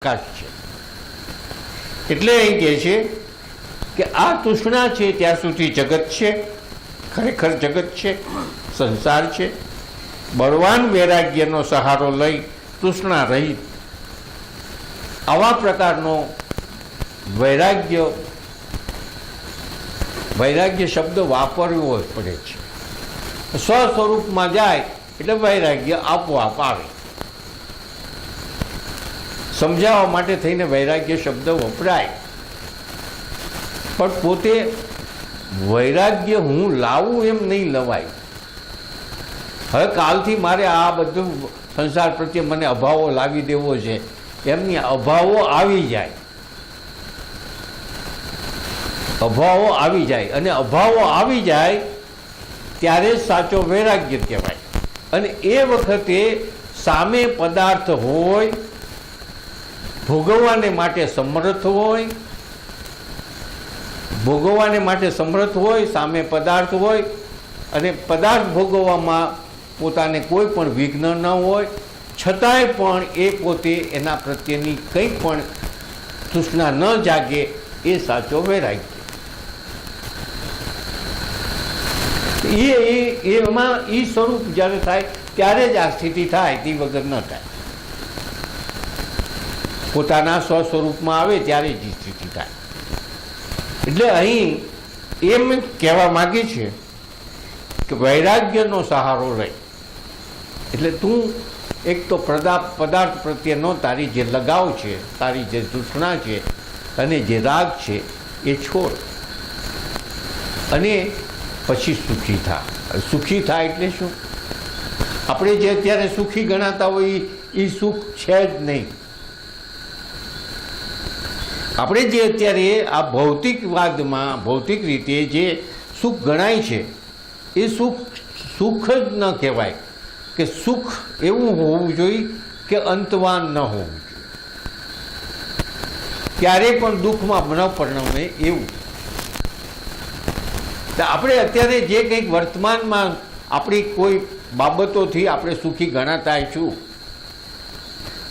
પ્રકાશ છે. એટલે અહીં કહે છે કે આ તૃષ્ણા છે ત્યાં સુધી જગત છે, ખરેખર જગત છે, સંસાર છે. બળવાન વૈરાગ્યનો સહારો લઈ તૃષ્ણા રહિત આવા પ્રકારનો વૈરાગ્ય શબ્દ વાપરવો પડે છે. સ્વસ્વરૂપમાં જાય એટલે વૈરાગ્ય આપોઆપ આવે. સમજાવવા માટે થઈને વૈરાગ્ય શબ્દ વપરાય, પણ પોતે વૈરાગ્ય હું લાવું એમ નહીં લવાય. હવે કાલથી મારે આ બધું સંસાર પ્રત્યે મને અભાવો લાવી દેવો છે, એમની અભાવો આવી જાય. અભાવો આવી જાય, અને અભાવો આવી જાય ત્યારે જ સાચો વૈરાગ્ય કહેવાય. અને એ વખતે સામે પદાર્થ હોય, ભોગવવાને માટે સમર્થ હોય, સામે પદાર્થ હોય, અને પદાર્થ ભોગવવામાં પોતાને કોઈ પણ વિઘ્ન ન હોય, છતાંય પણ એ પોતે એના પ્રત્યેની કંઈ પણ તૃષ્ણા ન જાગે, એ સાચો વૈરાગ્ય. એમાં એ સ્વરૂપ જ્યારે થાય ત્યારે જ આ સ્થિતિ થાય, તે વગર ન થાય. પોતાના સ્વસ્વરૂપમાં આવે ત્યારે જ સ્થિતિ થાય. એટલે અહીં એમ કહેવા માગે છે કે વૈરાગ્યનો સહારો રહે. એટલે તું એક તો પદાર્થ પ્રત્યેનો તારી જે લગાવ છે, તારી જે તૃષ્ણા છે અને જે રાગ છે એ છોડ, અને પછી સુખી થા. સુખી થાય એટલે શું? આપણે જે અત્યારે સુખી ગણાતા હોય એ સુખ છે જ નહીં. આપણે જે અત્યારે આ ભૌતિકવાદમાં ભૌતિક રીતે જે સુખ ગણાય છે એ સુખ જ ન કહેવાય. કે સુખ એવું હોવું જોઈએ કે અંતવાન ન હોવું જોઈએ, ક્યારેય પણ દુઃખમાં ન પરિણમે એવું. તો આપણે અત્યારે જે કંઈક વર્તમાનમાં આપણી કોઈ બાબતોથી આપણે સુખી ગણાતા છું,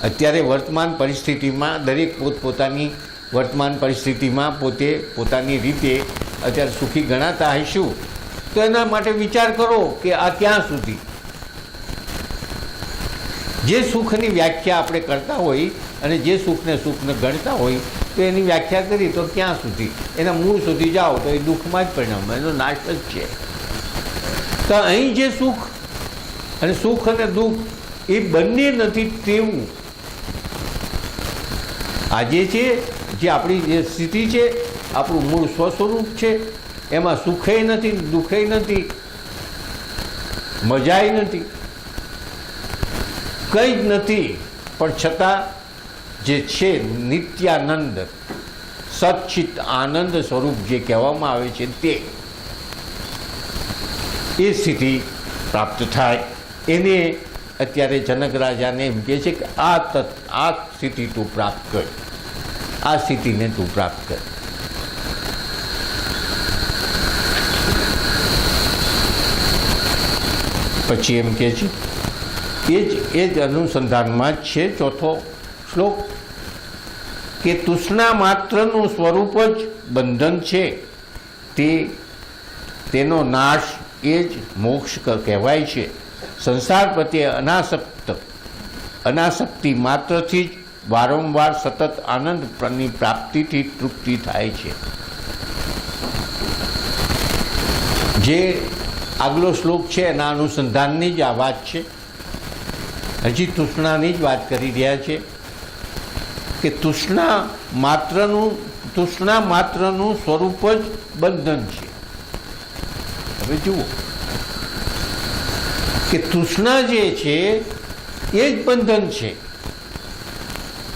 અત્યારે વર્તમાન પરિસ્થિતિમાં દરેક પોતપોતાની વર્તમાન પરિસ્થિતિમાં પોતે પોતાની રીતે અત્યારે સુખી ગણાતા હશું, તો એના માટે વિચાર કરો કે આ ક્યાં સુધી. જે સુખની વ્યાખ્યા આપણે કરતા હોય અને જે સુખ ગણતા હોય તો એની વ્યાખ્યા કરી તો ક્યાં સુધી, એના મૂળ સુધી જાઓ તો એ દુઃખમાં જ પરિણામ, એનો નાશ જ છે. તો અહીં જે સુખ અને દુઃખ એ બંને નથી તેવું. આજે છે જે આપણી જે સ્થિતિ છે, આપણું મૂળ સ્વસ્વરૂપ છે, એમાં સુખે નથી, દુઃખે નથી, મજાય નથી, કંઈ જ નથી. પણ છતાં જે છે નિત્યાનંદ સચ્ચિત આનંદ સ્વરૂપ જે કહેવામાં આવે છે તે એ સ્થિતિ પ્રાપ્ત થાય. એને અત્યારે જનક રાજાને એમ કહે છે કે આ સ્થિતિ તું પ્રાપ્ત કર, આ સ્થિતિને તું પ્રાપ્ત કર. પછી એમ કહે છે એ જ અનુસંધાનમાં જ છે ચોથો શ્લોક કે તૃષ્ણા માત્રનું સ્વરૂપ જ બંધન છે, તેનો નાશ એ જ મોક્ષ કહેવાય છે. સંસાર પ્રત્યે અનાસક્તિ માત્રથી જ વારંવાર સતત આનંદની પ્રાપ્તિથી તૃપ્તિ થાય છે. જે આગલો શ્લોક છે એના અનુસંધાનની જ આ વાત છે. હજી તૃષ્ણાની જ વાત કરી રહ્યા છે કે તૃષ્ણા માત્રનું સ્વરૂપ જ બંધન છે. હવે જુઓ કે તૃષ્ણા જે છે એ જ બંધન છે,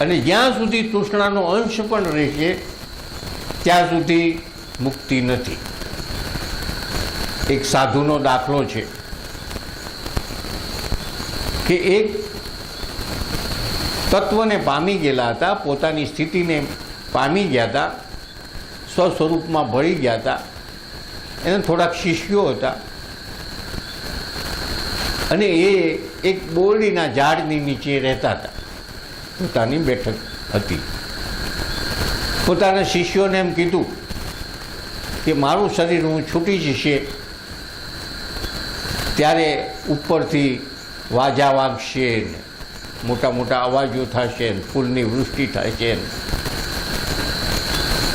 અને જ્યાં સુધી તૃષ્ણાનો અંશ પણ રહેશે ત્યાં સુધી મુક્તિ નથી. એક સાધુનો દાખલો છે કે એક તત્વને પામી ગયેલા હતા, પોતાની સ્થિતિને પામી ગયા હતા, સ્વસ્વરૂપમાં ભળી ગયા હતા. એને થોડાક શિષ્યો હતા અને એ એક બોરડીના ઝાડની નીચે રહેતા હતા પોતાની બેઠક હતી. પોતાના શિષ્યોને એમ કીધું કે મારું શરીર હું છૂટી જશે ત્યારે ઉપરથી વાજા વાગશે ને મોટા મોટા અવાજો થશે ને ફૂલની વૃષ્ટિ થશે ને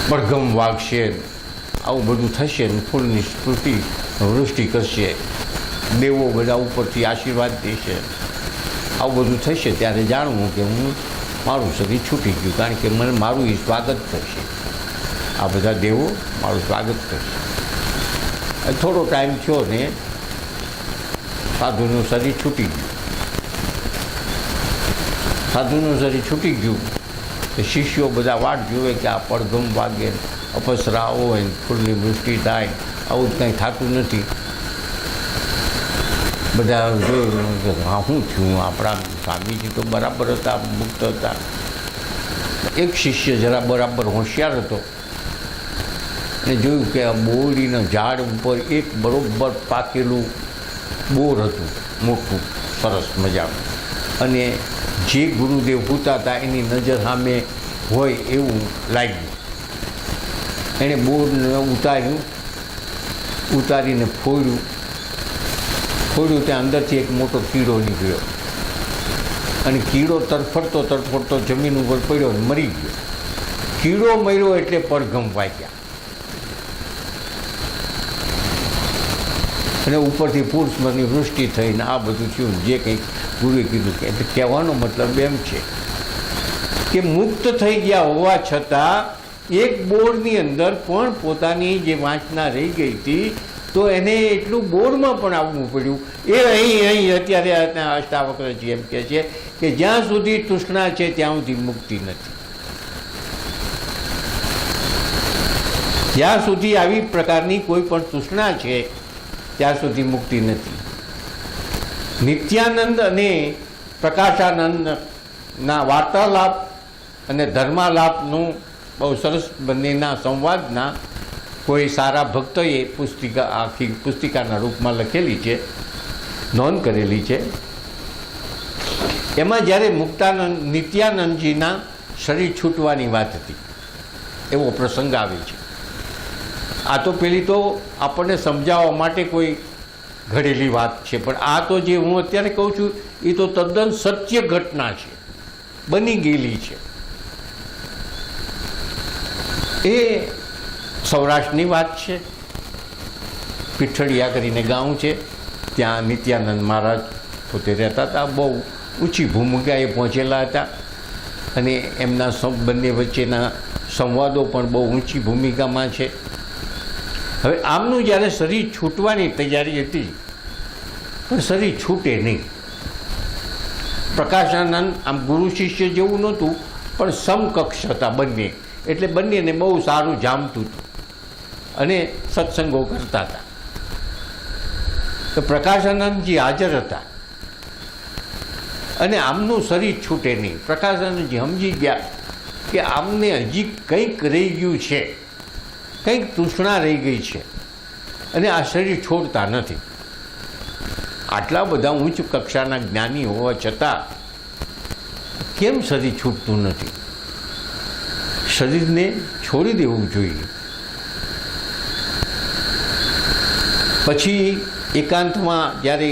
પડઘમ વાગશે ને આવું બધું થશે ને ફૂલની વૃષ્ટિ કરશે, દેવો બધા ઉપરથી આશીર્વાદ દેશે, આવું બધું થશે ત્યારે જાણવું કે હું મારું શરીર છૂટી ગયું, કારણ કે મને મારું એ સ્વાગત થશે, આ બધા દેવો મારું સ્વાગત કરશે. થોડો ટાઈમ થયો ને સાધુનું શરીર છૂટી ગયું. સાધુનું શરીર છૂટી ગયું તો શિષ્યો બધા વાટ જુએ કે આ પડઘમ વાગે, અપસરા હોય ને ફૂલની વૃષ્ટિ થાય, આવું જ કંઈ થતું નથી. બધા જોયું કે હા શું થયું, આપણા સ્વામીજી તો બરાબર હતા, મુક્ત હતા. એક શિષ્ય જરા બરાબર હોશિયાર હતો અને જોયું કે આ બોરડીના ઝાડ ઉપર એક બરોબર પાકેલું બોર હતું, મોટું સરસ મજાનું, અને જે ગુરુદેવ સૂતા હતા એની નજર સામે હોય એવું લાગ્યું. એણે બોરને ઉતારીને ફોડ્યું ત્યાં અંદરથી એક મોટો કીડો નીકળ્યો અને કીડો તરફડતો જમીન ઉપર પડ્યો અને મરી ગયો. કીડો મર્યો એટલે પડઘમ વાગ્યા અને ઉપરથી પુરુષની વૃષ્ટિ થઈને આ બધું થયું. જે કંઈક ગુરુએ કીધું કે એટલે કહેવાનો મતલબ એમ છે કે મુક્ત થઈ ગયા હોવા છતાં એક બોરની અંદર પણ પોતાની જે વાંચના રહી ગઈ હતી તો એને એટલું બોરમાં પણ આવવું પડ્યું. એ અહીં અત્યારે અષ્ટાવક્રજી એમ કહે છે કે જ્યાં સુધી તૃષ્ણા છે ત્યાં સુધી મુક્તિ નથી. જ્યાં સુધી આવી પ્રકારની કોઈ પણ તૃષ્ણા છે ત્યાં સુધી મુક્તિ નથી. નિત્યાનંદ અને પ્રકાશાનંદના વાર્તાલાપ અને ધર્માલાપનું બહુ સરસ બંનેના સંવાદના કોઈ સારા ભક્તોએ આખી પુસ્તિકાના રૂપમાં લખેલી છે, નોંધ કરેલી છે. એમાં જ્યારે નિત્યાનંદજીના શરીર છૂટવાની વાત હતી એવો પ્રસંગ આવે છે. આ તો પેલી તો આપણને સમજાવવા માટે કોઈ ઘડેલી વાત છે, પણ આ તો જે હું અત્યારે કહું છું એ તો તદ્દન સત્ય ઘટના છે, બની ગયેલી છે. એ સૌરાષ્ટ્રની વાત છે. પીઠળિયા કરીને ગામ છે, ત્યાં નિત્યાનંદ મહારાજ પોતે રહેતા હતા. બહુ ઊંચી ભૂમિકાએ પહોંચેલા હતા અને એમના બંને વચ્ચેના સંવાદો પણ બહુ ઊંચી ભૂમિકામાં છે. હવે આમનું જ્યારે શરીર છૂટવાની તૈયારી હતી પણ શરીર છૂટે નહીં. પ્રકાશાનંદ આમ ગુરુ શિષ્ય જેવું નહોતું પણ સમકક્ષ હતા બંને, એટલે બંનેને બહુ સારું જામતું હતું અને સત્સંગો કરતા હતા. તો પ્રકાશાનંદજી હાજર હતા અને આમનું શરીર છૂટે નહીં. પ્રકાશાનંદજી સમજી ગયા કે આમને હજી કંઈક રહી ગયું છે, કંઈક તૃષ્ણા રહી ગઈ છે અને આ શરીર છોડતા નથી. આટલા બધા ઉચ્ચ કક્ષાના જ્ઞાની હોવા છતાં કેમ શરીર છૂટતું નથી? શરીરને છોડી દેવું જોઈએ. પછી એકાંતમાં જ્યારે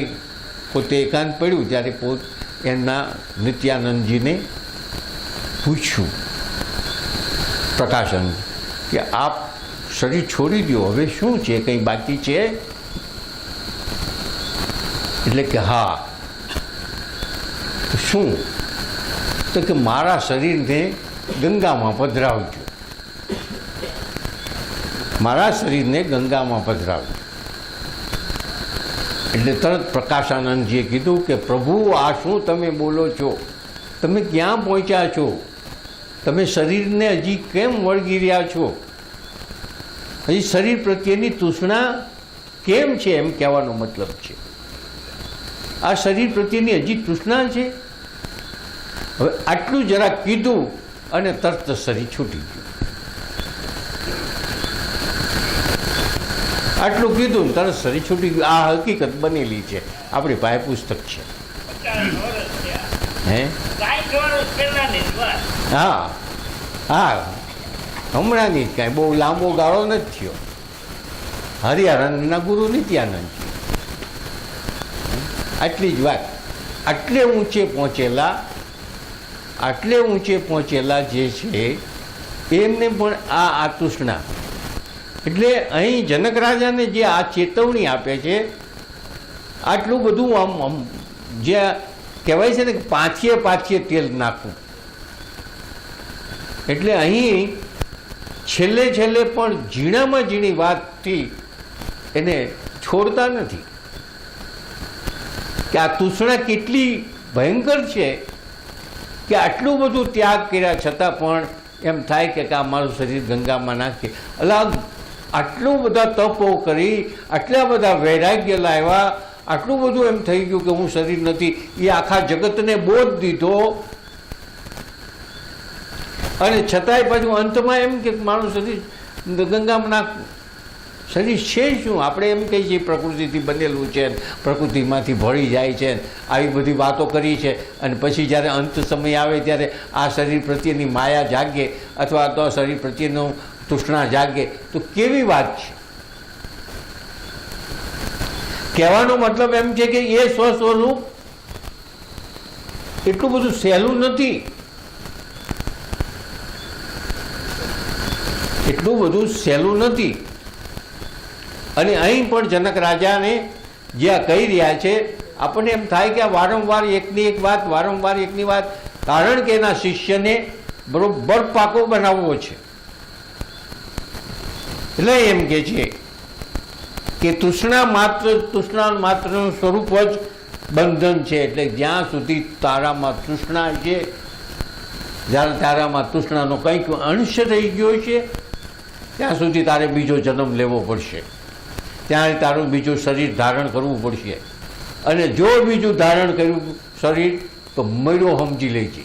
પોતે એકાંત પડ્યું ત્યારે એમના નિત્યાનંદજીને પૂછ્યું પ્રકાશાનંદ કે આપ શરીર છોડી દો, હવે શું છે, કંઈ બાકી છે? એટલે કે હા. શું? તો કે મારા શરીરને ગંગામાં પધરાવજો, મારા શરીરને ગંગામાં પધરાવજો. એટલે તરત પ્રકાશાનંદજીએ કીધું કે પ્રભુ આ શું તમે બોલો છો? તમે ક્યાં પહોંચ્યા છો? તમે શરીરને હજી કેમ વળગી રહ્યા છો? હજી શરીર પ્રત્યેની તૃષ્ણા કેમ છે એમ કહેવાનો મતલબ છે. આ શરીર પ્રત્યેની હજી તૃષ્ણા છે. હવે આટલું જરા કીધું અને તરત શરીર છૂટી ગયું. આટલું કીધું ને તરત શરીર છૂટી ગયું. આ હકીકત બનેલી છે, આપણી પાસે પુસ્તક છે. હે હા હા, હમણાંની જ કાંઈ બહુ લાંબો ગાળો નથી થયો. હરિહરાનંદના ગુરુ નિત્યાનંદ, આટલી જ વાત. આટલે ઊંચે પહોંચેલા જે છે એમને પણ આ તૃષ્ણા. એટલે અહીં જનક રાજાને જે આ ચેતવણી આપે છે, આટલું બધું આમ જે કહેવાય છે ને કે પાથીએ તેલ નાખવું. એટલે અહીં છેલ્લે પણ ઝીણામાં ઝીણી વાતથી એને છોડતા નથી કે આ તૃષ્ણા કેટલી ભયંકર છે કે આટલું બધું ત્યાગ કર્યા છતાં પણ એમ થાય કે આ મારું શરીર ગંગામાં નાખીએ. અલગ આટલું બધા તપો કરી, આટલા બધા વૈરાગ્ય લાવ્યા, આટલું બધું એમ થઈ ગયું કે હું શરીર નથી, એ આખા જગતને બોધ દીધો, અને છતાંય પાછું અંતમાં એમ કે મારું શરીર ગંગામાં નાખવું. શરીર છે શું? આપણે એમ કહીએ છીએ પ્રકૃતિથી બનેલું છે, પ્રકૃતિમાંથી ભળી જાય છે, આવી બધી વાતો કરી છે. અને પછી જ્યારે અંત સમય આવે ત્યારે આ શરીર પ્રત્યેની માયા જાગે અથવા તો શરીર પ્રત્યેનું તૃષ્ણા જાગે, તો કેવી વાત છે? કહેવાનો મતલબ એમ છે કે એ સ્વસ્વરૂપ એટલું બધું સહેલું નથી, એટલું બધું સહેલું નથી. અને અહીં પણ જનક રાજાને જે આ કહી રહ્યા છે, આપણને એમ થાય કે આ વારંવાર એકની એક વાત, કારણ કે એના શિષ્યને બરોબર પાકો બનાવવો છે. એટલે એમ કે છે કે તૃષ્ણા માત્રનું સ્વરૂપ જ બંધન છે. એટલે જ્યાં સુધી તારામાં તૃષ્ણા છે, જ્યારે તારામાં તૃષ્ણાનો કંઈક અંશ રહી ગયો છે, ત્યાં સુધી તારે બીજો જન્મ લેવો પડશે, ત્યારે તારું બીજું શરીર ધારણ કરવું પડશે. અને જો બીજું ધારણ કર્યું શરીર તો મયડો સમજી લેજે,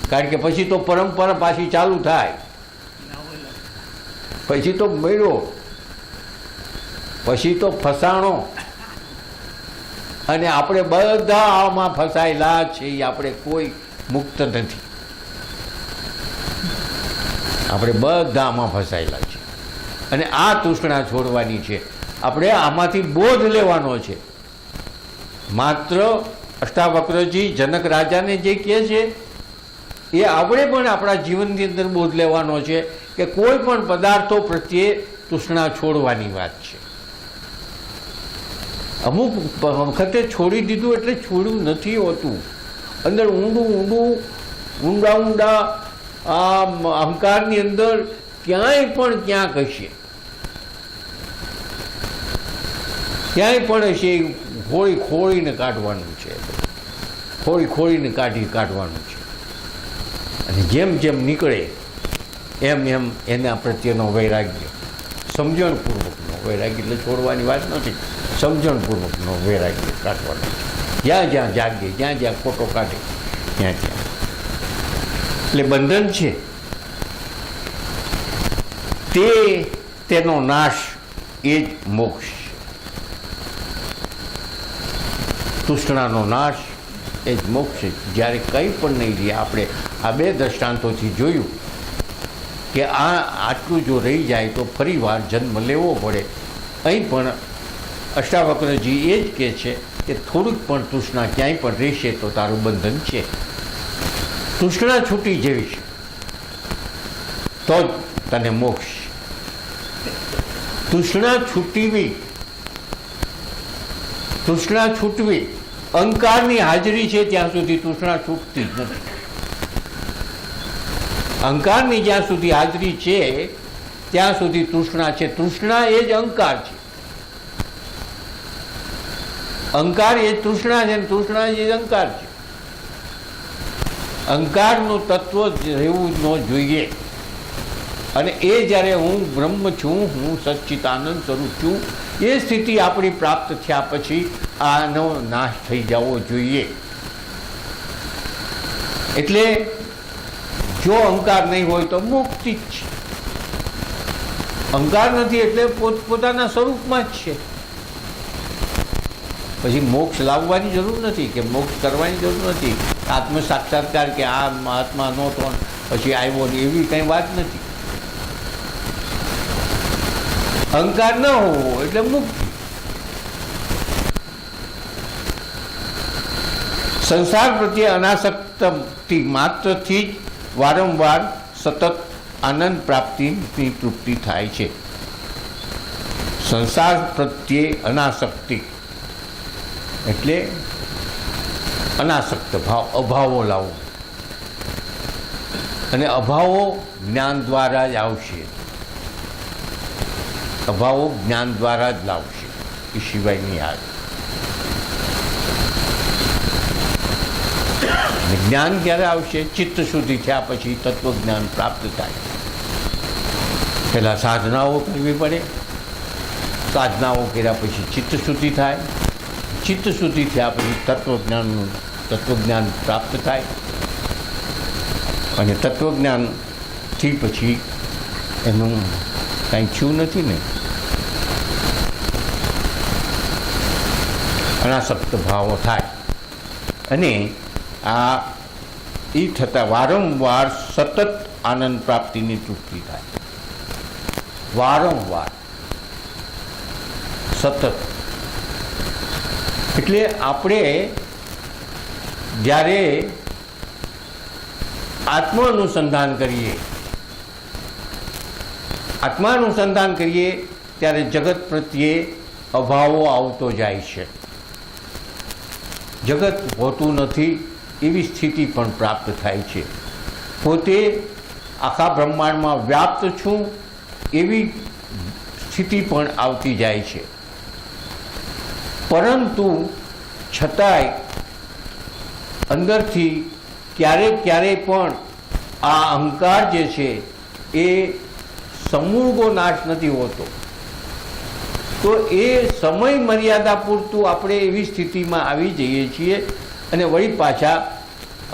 કારણ કે પછી તો પરંપરા પાછી ચાલુ થાય, પછી તો મયડો, પછી તો ફસાણો. અને આપણે બધા આમાં ફસાયેલા છે, આપણે કોઈ મુક્ત નથી, આપણે બધા આમાં ફસાયેલા છે. અને આ તૃષ્ણા છોડવાની છે, આપણે આમાંથી બોધ લેવાનો છે. માત્ર અષ્ટાવક્રજી જનક રાજાને જે કહે છે એ આપણે પણ આપણા જીવનની અંદર બોધ લેવાનો છે કે કોઈ પણ પદાર્થો પ્રત્યે તૃષ્ણા છોડવાની વાત છે. અમુક વખતે છોડી દીધું એટલે છોડ્યું નથી હોતું, અંદર ઊંડા આ અહંકારની અંદર ક્યાંય પણ હશે ખોળીને કાઢવાનું છે, ખોળીને કાઢવાનું છે. અને જેમ નીકળે એમ એના પ્રત્યેનો વૈરાગ્ય, સમજણપૂર્વકનો વૈરાગ્ય, એટલે છોડવાની વાત નથી, સમજણપૂર્વકનો વૈરાગ્ય કાઢવાનો છે. જ્યાં જાગે, જ્યાં ખોટો કાઢે ત્યાં એટલે બંધન છે તેનો નાશ એ જ મોક્ષ. તૃષ્ણાનો નાશ એ જ મોક્ષ. જ્યારે કંઈ પણ નહીં રહે, આપણે આ બે દ્રષ્ટાંતોથી જોયું કે આટલું જો રહી જાય તો ફરી વાર જન્મ લેવો પડે. અહીં પણ અષ્ટાવક્રજી એ જ કહે છે કે થોડુંક પણ તૃષ્ણા ક્યાંય પણ રહેશે તો તારું બંધન છે. તૃષ્ણા છૂટી જેવી છે તો જ તને મોક્ષ. તૃષ્ણા છૂટવી અહંકારની હાજરી છે ત્યાં સુધી તૃષ્ણા છૂટતી જ નથી. અહંકારની જ્યાં સુધી હાજરી છે ત્યાં સુધી તૃષ્ણા છે. તૃષ્ણા એ જ અહંકાર છે, અહંકાર એ જ તૃષ્ણા છે, તૃષ્ણા એ જ અહંકાર છે. અહંકારનું તત્વ રહેવું ન જોઈએ. અને એ જ્યારે હું બ્રહ્મ છું, હું સચ્ચિદાનંદ સ્વરૂપ છું, એ સ્થિતિ આપણી પ્રાપ્ત થયા પછી આનો નાશ થઈ જવો જોઈએ. એટલે જો અહંકાર નહીં હોય તો મુક્તિ જ છે. અહંકાર નથી એટલે પોતાના સ્વરૂપમાં જ છે. પછી મોક્ષ લાવવાની જરૂર નથી કે મોક્ષ કરવાની જરૂર નથી. આત્મ સાક્ષાત્કાર કે આ મહાત્મા નહોતો પછી આવ્યો ને એવી કંઈ વાત નથી. અહંકાર ન હોવો એટલે મુક્તિ. સંસાર પ્રત્યે અનાસક્તિ માત્રથી જ વારંવાર સતત આનંદ પ્રાપ્તિની તૃપ્તિ થાય છે. સંસાર પ્રત્યે અનાસક્તિ એટલે અનાસક્ત ભાવ, અભાવો લાવવો. અને અભાવો જ્ઞાન દ્વારા જ આવશે. અભાવો જ્ઞાન દ્વારા જ લાવશે, એ સિવાયની યાદ. જ્ઞાન ક્યારે આવશે? ચિત્ત શુદ્ધિ થયા પછી તત્વજ્ઞાન પ્રાપ્ત થાય. પહેલાં સાધનાઓ કરવી પડે, સાધનાઓ કર્યા પછી ચિત્ત શુદ્ધિ થાય, ચિત્ત શુદ્ધિ થયા પછી તત્વજ્ઞાન પ્રાપ્ત થાય. અને તત્વજ્ઞાનથી પછી એનું કાંઈ થયું નથી ને. અનાસક્ત ભાવો થાય અને આ એ થતાં વારંવાર સતત આનંદ પ્રાપ્તિની તૃપ્તિ થાય. વારંવાર સતત એટલે આપણે જ્યારે આત્માનુસંધાન કરીએ ત્યારે જગત પ્રત્યે અભાવો આવતો જાય છે. જગત હોતું નથી એવી સ્થિતિ પણ પ્રાપ્ત થાય છે. પોતે આખા બ્રહ્માંડમાં વ્યાપ્ત છું એવી સ્થિતિ પણ આવતી જાય છે. પરંતુ છતાંય અંદરથી ક્યારેય પણ આ અહંકાર જે છે એ સમૂળગો નાશ નથી હોતો. તો એ સમય મર્યાદા પૂરતું આપણે એવી સ્થિતિમાં આવી જઈએ છીએ અને વળી પાછા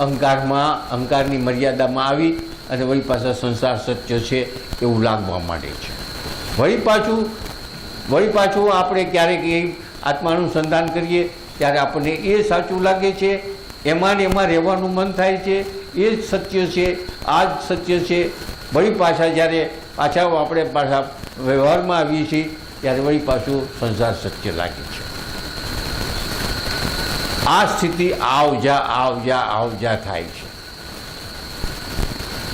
અહંકારની મર્યાદામાં આવી અને વળી પાછા સંસાર સત્ય છે એવું લાગવા માંડે છે. વળી પાછું આપણે ક્યારેક એ આત્માનુસંધાન કરીએ ત્યારે આપણને એ સાચું લાગે છે, એમાં ને એમાં રહેવાનું મન થાય છે, એ જ સત્ય છે, આ જ સત્ય છે. વળી પાછા જ્યારે આપણે વ્યવહારમાં આવીએ છીએ ત્યારે વળી પાછું સંસાર સત્ય લાગે છે. આ સ્થિતિ આવજા થાય છે.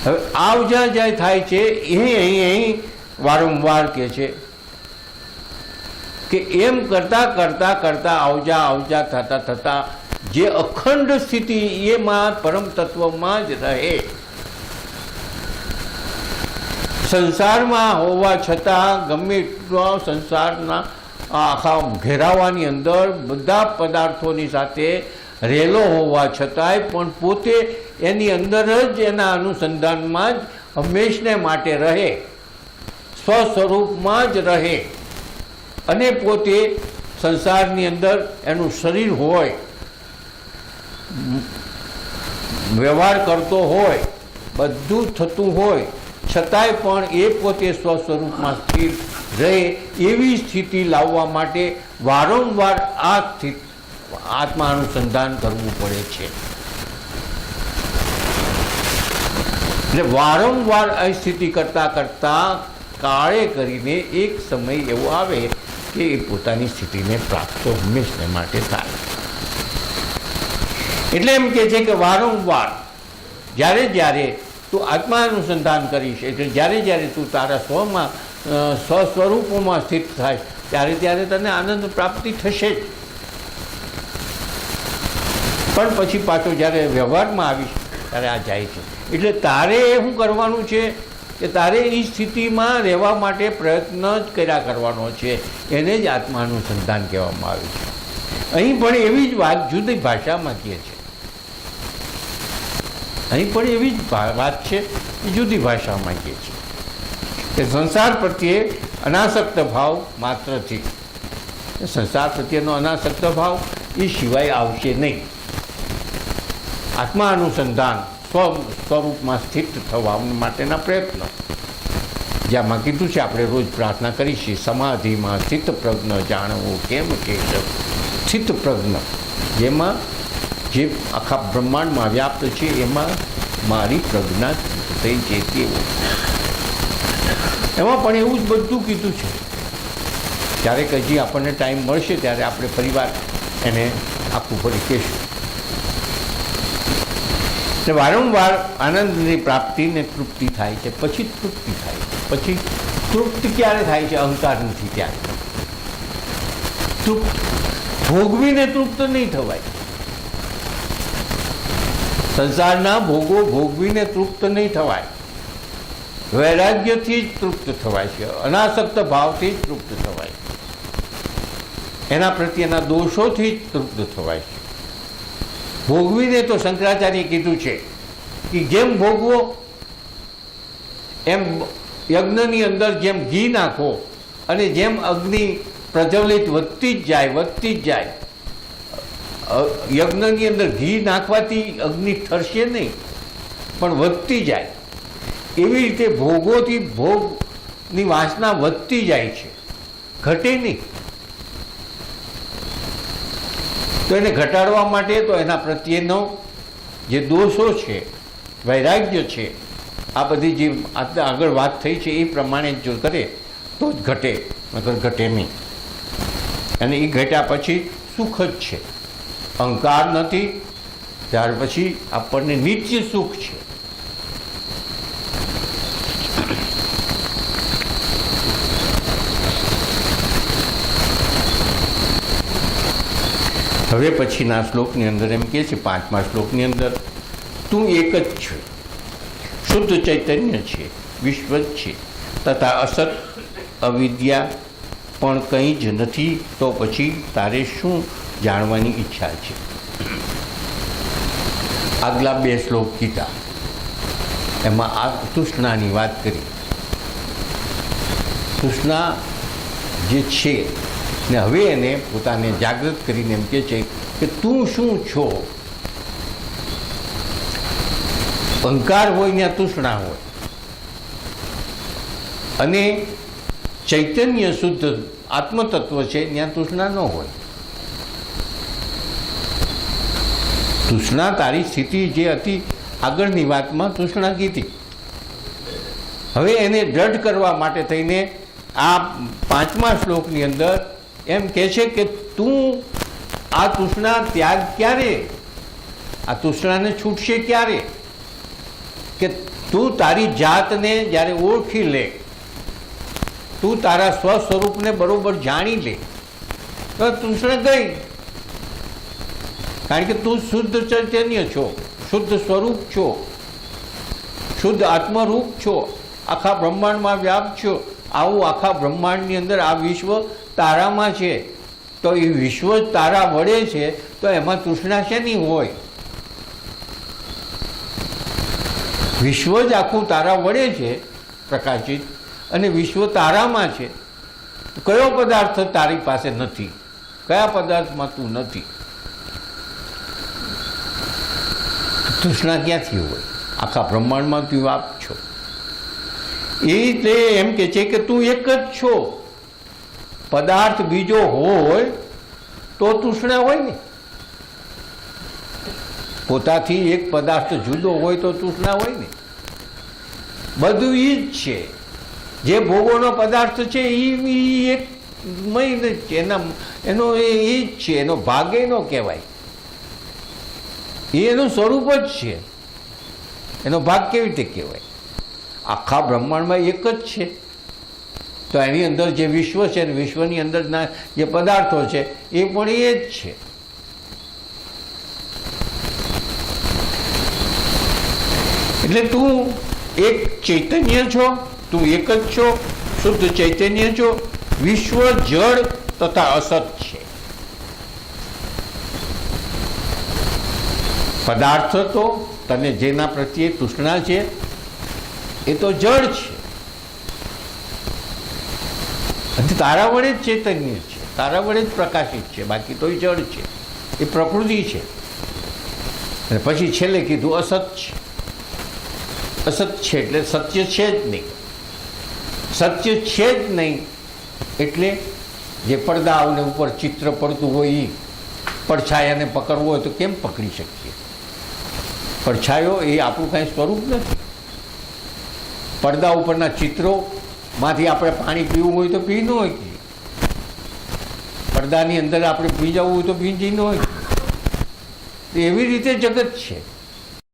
હવે આવજા જાય થાય છે એ અહીં વારંવાર કહે છે કે એમ કરતા આવજા થતા જે અખંડ સ્થિતિ એમાં પરમ તત્વમાં જ રહે. સંસારમાં હોવા છતાં ગમે એટલો સંસારના આખા ઘેરાવાની અંદર બધા પદાર્થોની સાથે રહેલો હોવા છતાંય પણ પોતે એની અંદર જ એના અનુસંધાનમાં જ હંમેશને માટે રહે, સ્વસ્વરૂપમાં જ રહે. અને પોતે સંસારની અંદર એનું શરીર હોય, વ્યવહાર કરતો હોય, બધું થતું હોય છતાંય પણ એ પોતે સ્વસ્વરૂપમાં સ્થિર રહે એવી સ્થિતિ લાવવા માટે વારંવાર આ આત્માનુસંધાન કરવું પડે છે. એટલે વારંવાર આ સ્થિતિ કરતા કાળે કરીને એક સમય એવો આવે કે એ પોતાની સ્થિતિને પ્રાપ્ત હંમેશને માટે થાય. એટલે એમ કે છે કે વારંવાર જ્યારે તું આત્માનુસંધાન કરીશ, એટલે જ્યારે તું તારા સ્વસ્વરૂપોમાં સ્થિત થાય ત્યારે તને આનંદ પ્રાપ્તિ થશે જ. પણ પછી પાછો જ્યારે વ્યવહારમાં આવીશ ત્યારે આ જાય છે. એટલે તારે શું કરવાનું છે કે તારે એ સ્થિતિમાં રહેવા માટે પ્રયત્ન જ કર્યા કરવાનો છે. એને જ આત્માનુસંધાન કહેવામાં આવે છે. અહીં પણ એવી જ વાત જુદી ભાષામાં કહે છે. અહીં પણ એવી જ વાત છે, જુદી ભાષામાં કહે છે કે સંસાર પ્રત્યે અનાસક્ત ભાવ માત્રથી, સંસાર પ્રત્યેનો અનાસક્ત ભાવ એ સિવાય આવશે નહીં. આત્મા અનુસંધાન સ્વરૂપમાં સ્થિત થવા માટેના પ્રયત્નો, જ્યાંમાં કીધું છે આપણે રોજ પ્રાર્થના કરી છીએ, સમાધિમાં સ્થિત પ્રજ્ઞ જાણવું કેમ કે સ્થિત પ્રજ્ઞ, જેમાં જે આખા બ્રહ્માંડમાં વ્યાપ્ત છે એમાં મારી પ્રજ્ઞા થઈ છે તેવો. એમાં પણ એવું જ બધું કીધું છે. ક્યારેક હજી આપણને ટાઈમ મળશે ત્યારે આપણે ફરીવાર એને આખું ફરી કહેશું. ને વારંવાર આનંદની પ્રાપ્તિને તૃપ્તિ થાય છે, પછી તૃપ્તિ થાય છે. પછી તૃપ્તિ ક્યારે થાય છે? અહંકાર નથી ત્યારે. તૃપ્ત ભોગવીને તૃપ્ત નહીં થવાય. સંસારના ભોગો ભોગવીને તૃપ્ત નહીં થવાય. વૈરાગ્યથી જ તૃપ્ત થવાય છે, અનાસક્ત ભાવથી જ તૃપ્ત થવાય છે, એના પ્રત્યેના દોષોથી જ તૃપ્ત થવાય છે. ભોગવીને તો શંકરાચાર્યે કીધું છે કે જેમ ભોગવો એમ યજ્ઞની અંદર જેમ ઘી નાખો અને જેમ અગ્નિ પ્રજ્વલિત વધતી જ જાય. યજ્ઞની અંદર ઘી નાખવાથી અગ્નિ ઠરશે નહીં, પણ વધતી જાય. એવી રીતે ભોગોથી ભોગની વાસના વધતી જાય છે, ઘટે નહીં. તો એને ઘટાડવા માટે તો એના પ્રત્યેનો જે દોષો છે, વૈરાગ્ય છે, આ બધી જે આગળ વાત થઈ છે એ પ્રમાણે જો કરે તો જ ઘટે, નકર ઘટે નહીં. અને એ ઘટ્યા પછી સુખ જ છે, અહંકાર નથી. ત્યાર પછી આપણને નિત્ય સુખ છે. હવે પછીના શ્લોકની અંદર એમ કહે છે, 5મા શ્લોકની અંદર, તું એક જ છે, શુદ્ધ ચૈતન્ય છે, વિશ્વ જ છે, તથા અસત અવિદ્યા પણ કંઈ જ નથી. તો પછી તારે શું જાણવાની ઈચ્છા છે? આગલા 2 શ્લોક કીધા એમાં આ તૃષ્ણાની વાત કરી. તૃષ્ણા જે છે ને હવે એને પોતાને જાગૃત કરીને એમ કહે છે કે તું શું છો? અહંકાર હોય ત્યાં તૃષ્ણા હોય, અને ચૈતન્ય શુદ્ધ આત્મતત્વ છે ત્યાં તૃષ્ણા ન હોય. તૃષ્ણા તારી સ્થિતિ જે હતી આગળની વાતમાં તૃષ્ણા કીધી. હવે એને દ્રઢ કરવા માટે થઈને આ 5મા શ્લોકની અંદર એમ કહે છે કે તું આ તૃષ્ણા ત્યાગ ક્યારે, આ તૃષ્ણાને છૂટશે ક્યારે? કે તું તારી જાતને જ્યારે ઓળખી લે, તું તારા સ્વ સ્વરૂપને બરોબર જાણી લે તો તૃષ્ણા ગઈ. કારણ કે તું શુદ્ધ ચૈતન્ય છો, શુદ્ધ સ્વરૂપ છો, શુદ્ધ આત્મરૂપ છો, આખા બ્રહ્માંડમાં વ્યાપ છો. આવું આખા બ્રહ્માંડની અંદર આ વિશ્વ તારામાં છે, તો એ વિશ્વ જ તારા વડે છે, તો એમાં તૃષ્ણા શેની હોય? વિશ્વ જ આખું તારા વડે છે પ્રકાશિત, અને વિશ્વ તારામાં છે. કયો પદાર્થ તારી પાસે નથી? કયા પદાર્થમાં તું નથી? તૃષ્ણા ક્યાંથી હોય? આખા બ્રહ્માંડમાં તું આપ છો. એ રીતે એમ કે છે કે તું એક જ છો. પદાર્થ બીજો હોય તો તૃષ્ણા હોય ને. પોતાથી એક પદાર્થ જુદો હોય તો તૃષ્ણા હોય ને. બધું એ જ છે. જે ભોગોનો પદાર્થ છે એ એક મય જ છે, એનો એ જ છે, એનો ભાગે ન કહેવાય. એનું સ્વરૂપ જ છે, એનો ભાગ કેવી રીતે કહેવાય? આખા બ્રહ્માંડમાં એક જ છે, તો એની અંદર જે વિશ્વ છે ને વિશ્વની અંદરના જે પદાર્થો છે એ પણ એ જ છે. એટલે તું એક ચૈતન્ય છો, તું એક જ છો, શુદ્ધ ચૈતન્ય છો. વિશ્વ જળ તથા અસત છે. પદાર્થ તો તને જેના પ્રત્યે તૃષ્ણા છે એ તો જળ છે, અને તારા વડે જ ચૈતન્ય છે, તારા વડે જ પ્રકાશિત છે. બાકી તો એ જળ છે, એ પ્રકૃતિ છે. અને પછી છેલ્લે કીધું અસત છે. અસત છે એટલે સત્ય છે જ નહીં. સત્ય છે જ નહીં એટલે જે પડદા ઉપર ચિત્ર પડતું હોય પડછાયાને પકડવો હોય તો કેમ પકડી શકીએ? પડછાયો એ આપણું કાંઈ સ્વરૂપ નથી. પડદા ઉપરના ચિત્રોમાંથી આપણે પાણી પીવું હોય તો પી ન હોય કે, પડદાની અંદર આપણે પી જવું હોય તો પી ન હોય. એવી રીતે જગત છે.